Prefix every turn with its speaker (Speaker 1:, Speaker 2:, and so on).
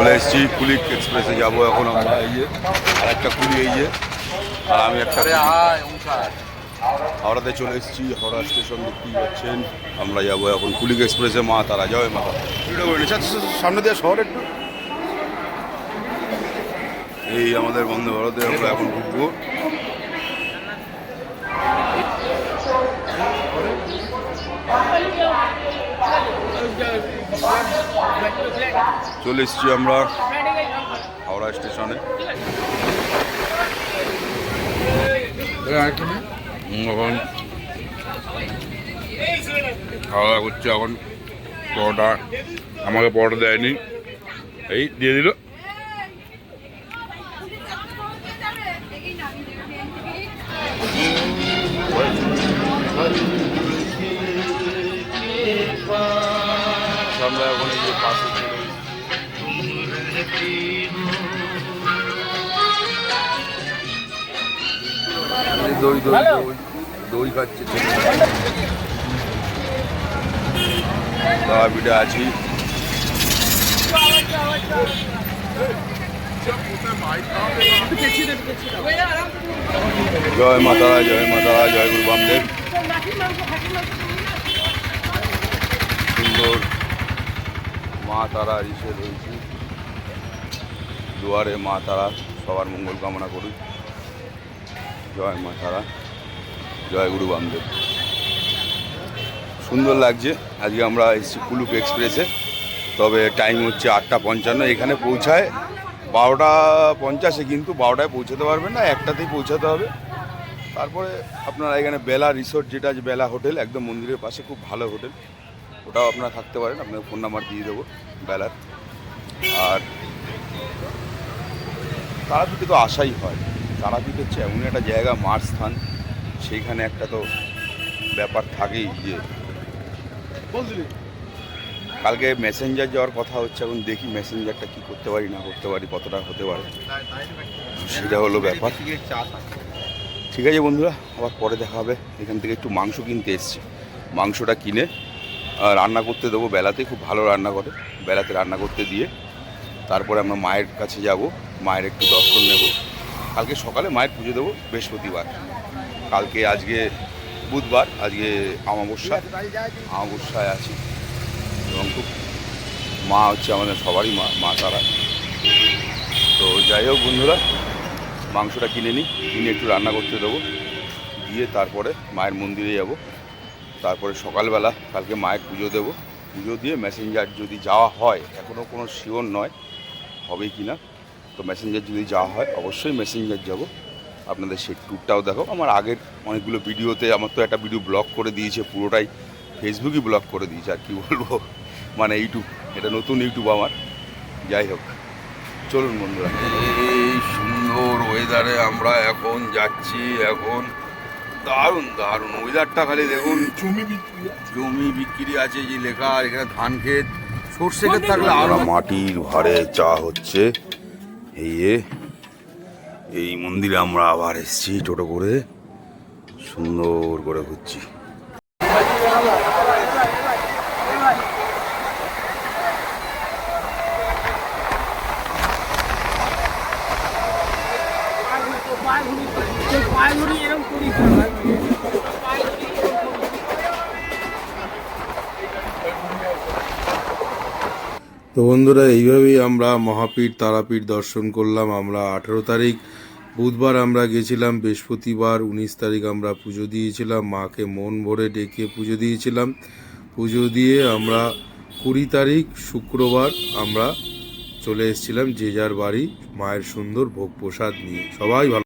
Speaker 1: চলে এসেছি কুলিক এক্সপ্রেসে যাবো এখন আমরা। এই যে আর একটা কুলি, এই যে আর আমি একটা হাওড়াতে চলে এসেছি। হাওড়া স্টেশন দেখতেই পাচ্ছেন। আমরা যাবো এখন কুলিক এক্সপ্রেসে মা তারা। জয় মা তারা। সামনে দিয়ে শহর একটু। এই আমাদের বন্দে ভারতে আমরা এখন ঢুকবো। চলে এসেছি আমরা হাওড়া স্টেশনে। এখন খাওয়া দাওয়া করছে। এখন পরোটা, আমাকে পরোটা দেয়নি, এই দিয়ে দিল। আমরা এখন এই যে পাশে দই দই দই দই খাচ্ছে। পিঠে আছি। জয় মাতা, জয় মাতা, জয় গুরু বামদেব। সুন্দর মা তারা এসে রয়েছে দুয়ারে। মা তারা সবার মঙ্গল কামনা করি। জয় মা তারা, জয় গুরু বামদেব। সুন্দর লাগছে। আজকে আমরা এসেছি কুলুক এক্সপ্রেসে। তবে টাইম হচ্ছে 8:55। এখানে পৌঁছায় 12:50, কিন্তু 12টায় পৌঁছাতে পারবেন না, 1টাতেই পৌঁছাতে হবে। তারপরে আপনারা এখানে বেলা রিসোর্ট, যেটা আছে বেলা হোটেল, একদম মন্দিরের পাশে, খুব ভালো হোটেল। ওটাও আপনারা থাকতে পারেন, আপনাদের ফোন নাম্বার দিয়ে দেবো বেলার। আর তারাপীঠে তো আসাই হয়। তারাপীঠ হচ্ছে এমন একটা জায়গা, মার স্থান, সেইখানে একটা তো ব্যাপার থাকেই। যে কালকে মেসেঞ্জার যাওয়ার কথা হচ্ছে, এখন দেখি মেসেঞ্জারটা কি করতে পারি না করতে পারি, কতটা হতে পারে, সেটা হলো ব্যাপার। ঠিক আছে বন্ধুরা, আবার পরে দেখা হবে। এখান থেকে একটু মাংস কিনতে এসেছি। মাংসটা কিনে রান্না করতে দেবো বেলাতে। খুব ভালো রান্না করে, বেলাতে রান্না করতে দিয়ে তারপরে আমরা মায়ের কাছে যাব। মায়ের একটু দর্শন নেব। কালকে সকালে মায়ের পুজো দেবো, বৃহস্পতিবার। আজকে বুধবার, আজকে আমাবস্যায় আছি। এবং খুব মা হচ্ছে আমাদের সবারই মা তারা। তো যাই হোক বন্ধুরা, মাংসটা কিনে নিই, কিনে একটু রান্না করতে দেবো, দিয়ে তারপরে মায়ের মন্দিরে যাব। তারপরে সকালবেলা কালকে মায়ের পুজো দেবো। পুজো দিয়ে মেসেঞ্জার যদি যাওয়া হয়, এখনও কোনো শিওর নয় হবে কি না, তো মেসেঞ্জার যদি যাওয়া হয় অবশ্যই মেসেঞ্জার যাব। আপনাদের সেই ট্যুরটাও দেখো। আমার আগের অনেকগুলো ভিডিওতে, আমার তো একটা ভিডিও ব্লক করে দিয়েছে, পুরোটাই ফেসবুকই ব্লক করে দিয়েছে। আর কি বলবো, মানে ইউটিউব, এটা নতুন ইউটিউব আমার। যাই হোক, চলুন বন্ধুরা। এই সুন্দর ওয়েদারে আমরা এখন যাচ্ছি। এখন দারুণ দারুণ ওয়েদারটা, খালি দেখুন। জমি বিক্রি আছে যে লেখা, আর এখানে ধান ক্ষেত, সর্ষে ক্ষেত থাকলে আরো। মাটির ভারে চা হচ্ছে। এই মন্দিরে আমরা আবার এসেছি টোটো করে, সুন্দর করে ঘুরছি। তো বন্ধুরা, এইভাবেই আমরা মহাপীঠ তারাপীঠ দর্শন করলাম। আমরা 18 তারিখ বুধবার আমরা গেছিলাম, বৃহস্পতিবার 19 তারিখ আমরা পুজো দিয়েছিলাম। মাকে মন ভরে ডেকে পুজো দিয়েছিলাম। পুজো দিয়ে আমরা 20 তারিখ শুক্রবার আমরা চলে এসেছিলাম যে যার বাড়ি, মায়ের সুন্দর ভোগ প্রসাদ নিয়ে। সবাই ভালো।